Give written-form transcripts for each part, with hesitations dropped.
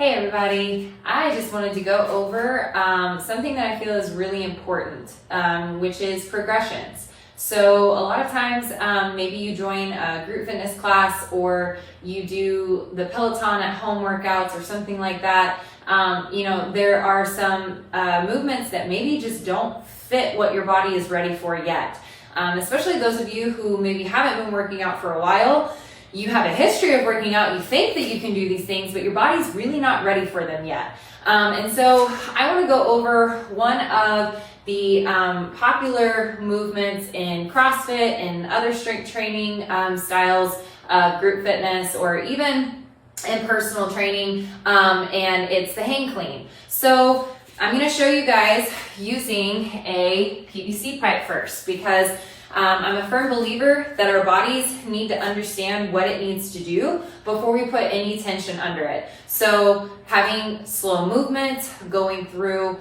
Hey everybody, I just wanted to go over something that I feel is really important, which is progressions. So a lot of times maybe you join a group fitness class or you do the Peloton at home workouts or something like that. There are some movements that maybe just don't fit what your body is ready for yet. Especially those of you who maybe haven't been working out for a while. You have a history of working out, you think that you can do these things, but your body's really not ready for them yet. And so I want to go over one of the popular movements in CrossFit and other strength training styles of group fitness or even in personal training, and it's the hang clean. So I'm going to show you guys using a PVC pipe first because I'm a firm believer that our bodies need to understand what it needs to do before we put any tension under it. So having slow movement, going through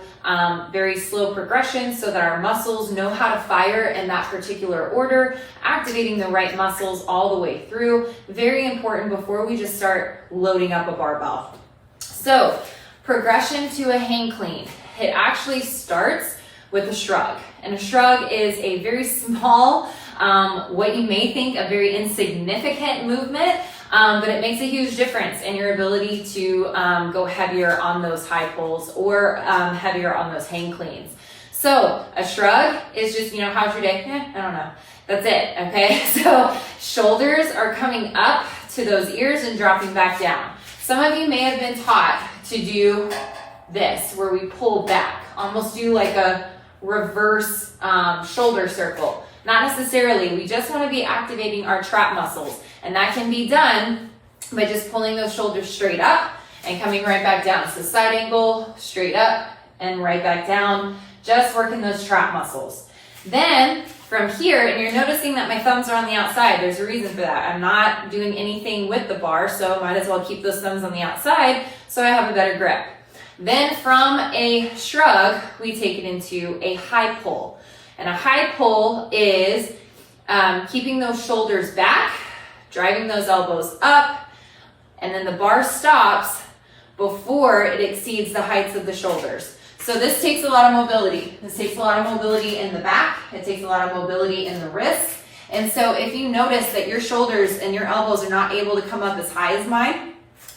very slow progression so that our muscles know how to fire in that particular order, activating the right muscles all the way through, very important before we just start loading up a barbell. So progression to a hang clean, it actually starts with a shrug. And a shrug is a very small, what you may think a very insignificant movement, but it makes a huge difference in your ability to go heavier on those high pulls or heavier on those hang cleans. So a shrug is just, how's your day? I don't know. That's it, okay? So shoulders are coming up to those ears and dropping back down. Some of you may have been taught to do this, where we pull back, almost do like a reverse shoulder circle. Not necessarily. We just want to be activating our trap muscles, and that can be done by just pulling those shoulders straight up and coming right back down. So side angle, straight up and right back down, just working those trap muscles. Then from here, and you're noticing that my thumbs are on the outside, there's a reason for that. I'm not doing anything with the bar, so might as well keep those thumbs on the outside so I have a better grip. Then from a shrug, we take it into a high pull. And a high pull is keeping those shoulders back, driving those elbows up, and then the bar stops before it exceeds the heights of the shoulders. So this takes a lot of mobility. This takes a lot of mobility in the back. It takes a lot of mobility in the wrists. And so if you notice that your shoulders and your elbows are not able to come up as high as mine,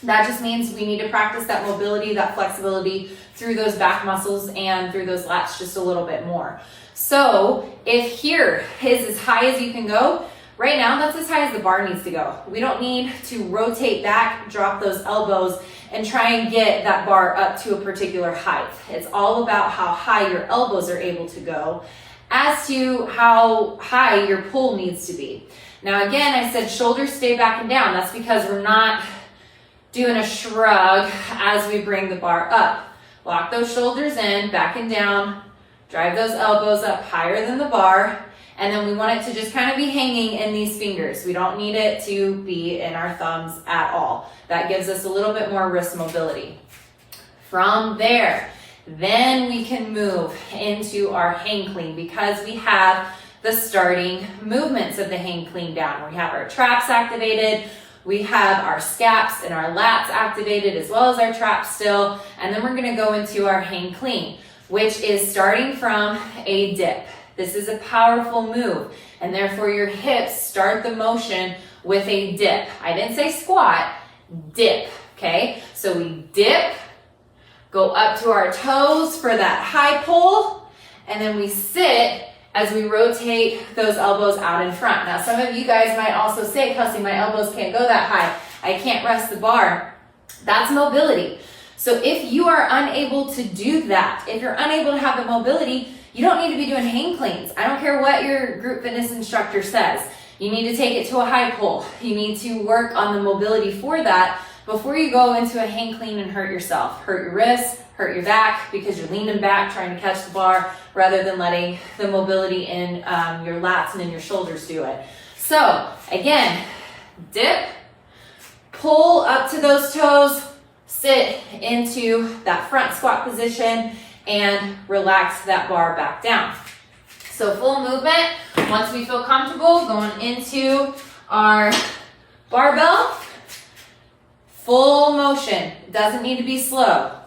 that just means we need to practice that mobility, that flexibility through those back muscles and through those lats just a little bit more. So if here is as high as you can go, right now that's as high as the bar needs to go. We don't need to rotate back, drop those elbows, and try and get that bar up to a particular height. It's all about how high your elbows are able to go as to how high your pull needs to be. Now again, I said shoulders stay back and down. That's because we're not doing a shrug as we bring the bar up. Lock those shoulders in, back and down, drive those elbows up higher than the bar, and then we want it to just kind of be hanging in these fingers. We don't need it to be in our thumbs at all. That gives us a little bit more wrist mobility. From there, then we can move into our hang clean because we have the starting movements of the hang clean down. We have our traps activated, we have our scaps and our lats activated as well as our traps still, and then we're going to go into our hang clean, which is starting from a dip. This is a powerful move, and therefore your hips start the motion with a dip. I didn't say squat, dip, okay? So we dip, go up to our toes for that high pull, and then we sit as we rotate those elbows out in front. Now, some of you guys might also say, Kelsey, my elbows can't go that high. I can't rest the bar. That's mobility. So if you are unable to do that, if you're unable to have the mobility, you don't need to be doing hang cleans. I don't care what your group fitness instructor says. You need to take it to a high pull. You need to work on the mobility for that before you go into a hang clean and hurt yourself. Hurt your wrists, hurt your back because you're leaning back trying to catch the bar rather than letting the mobility in your lats and in your shoulders do it. So again, dip, pull up to those toes, sit into that front squat position and relax that bar back down. So full movement, once we feel comfortable going into our barbell, Full motion, doesn't need to be slow.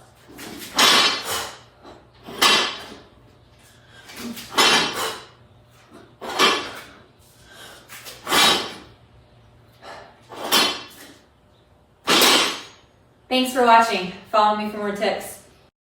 Thanks for watching. Follow me for more tips.